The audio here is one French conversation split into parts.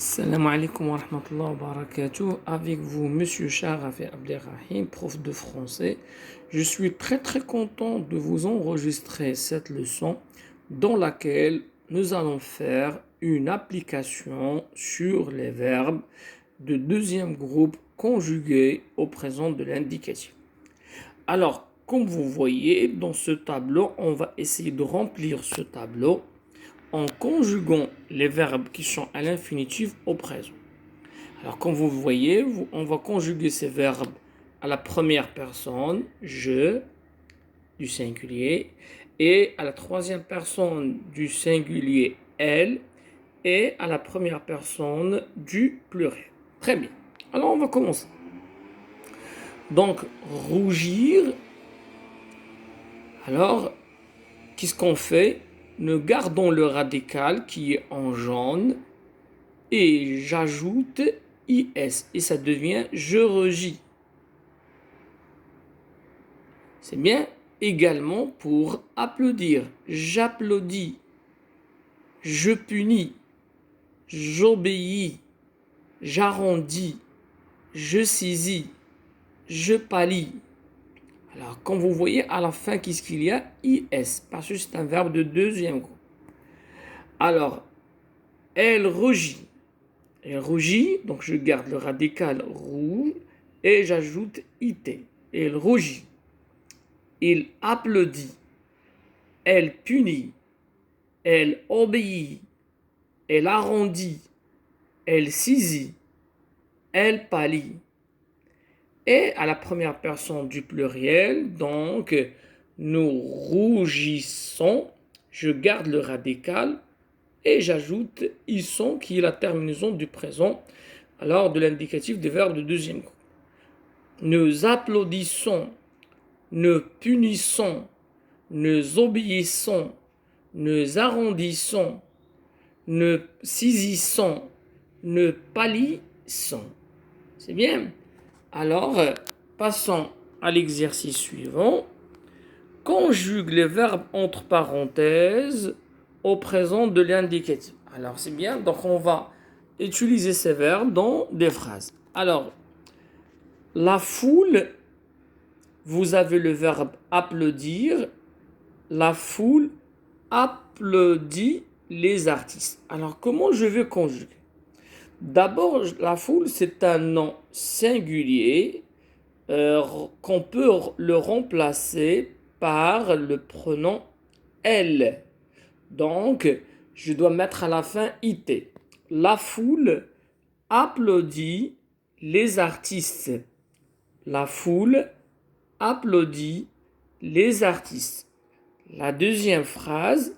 Salam alaikum wa rahmatullahi wa barakatuh. Avec vous, Monsieur Sharafi Abderrahim, prof de français. Je suis très content de vous enregistrer cette leçon dans laquelle nous allons faire une application sur les verbes de deuxième groupe conjugués au présent de l'indicatif. Alors, comme vous voyez dans ce tableau, on va essayer de remplir ce tableau en conjuguant les verbes qui sont à l'infinitif au présent. Alors, comme vous voyez, on va conjuguer ces verbes à la première personne, je, du singulier, et à la troisième personne du singulier, elle, et à la première personne du pluriel. Très bien. Alors, on va commencer. Donc, rougir. Alors, qu'est-ce qu'on fait? Nous gardons le radical qui est en jaune et j'ajoute IS et ça devient je rugis. C'est bien également pour applaudir. J'applaudis, je punis, j'obéis, j'arrondis, je saisis, je pâlis. Alors, comme vous voyez, à la fin, qu'est-ce qu'il y a? IS, parce que c'est un verbe de deuxième groupe. Alors, elle rougit. Elle rougit, donc je garde le radical rouge et j'ajoute IT. Elle rougit. Il applaudit. Elle punit. Elle obéit. Elle arrondit. Elle saisit. Elle pâlit. Et à la première personne du pluriel, donc nous rougissons, je garde le radical et j'ajoute ils sont qui est la terminaison du présent, alors de l'indicatif des verbes de deuxième groupe. Nous applaudissons, nous punissons, nous obéissons, nous arrondissons, nous saisissons, nous pâlissons. C'est bien? Alors, passons à l'exercice suivant. Conjugue les verbes entre parenthèses au présent de l'indicatif. Alors, c'est bien. Donc, on va utiliser ces verbes dans des phrases. Alors, la foule, vous avez le verbe applaudir. La foule applaudit les artistes. Alors, comment je vais conjuguer? D'abord, la foule, c'est un nom singulier qu'on peut le remplacer par le pronom elle. Donc, je dois mettre à la fin IT. La foule applaudit les artistes. La foule applaudit les artistes. La deuxième phrase,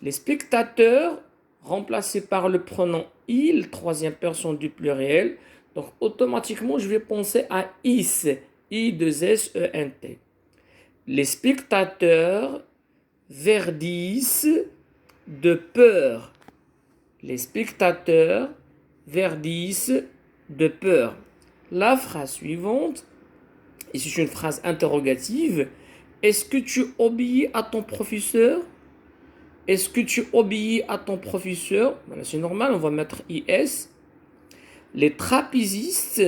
les spectateurs remplacés par le pronom il, troisième personne du pluriel. Donc, automatiquement, je vais penser à is, I-2-S-E-N-T. Les spectateurs verdissent de peur. Les spectateurs verdissent de peur. La phrase suivante, et c'est une phrase interrogative, est-ce que tu obéis à ton professeur? Est-ce que tu obéis à ton professeur? Voilà, c'est normal, on va mettre IS. Les trapézistes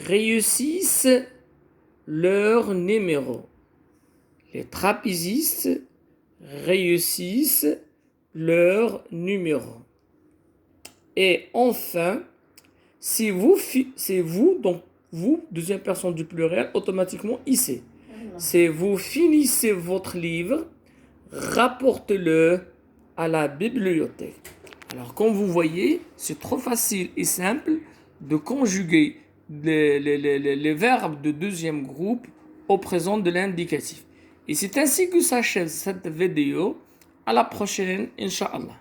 réussissent leur numéro. Les trapézistes réussissent leur numéro. Et enfin, c'est vous, donc vous, deuxième personne du pluriel, automatiquement IC. C'est vous finissez votre livre, rapportez-le à la bibliothèque. Alors, comme vous voyez, c'est trop facile et simple de conjuguer les verbes de deuxième groupe au présent de l'indicatif. Et c'est ainsi que s'achève cette vidéo. À la prochaine, Inch'Allah.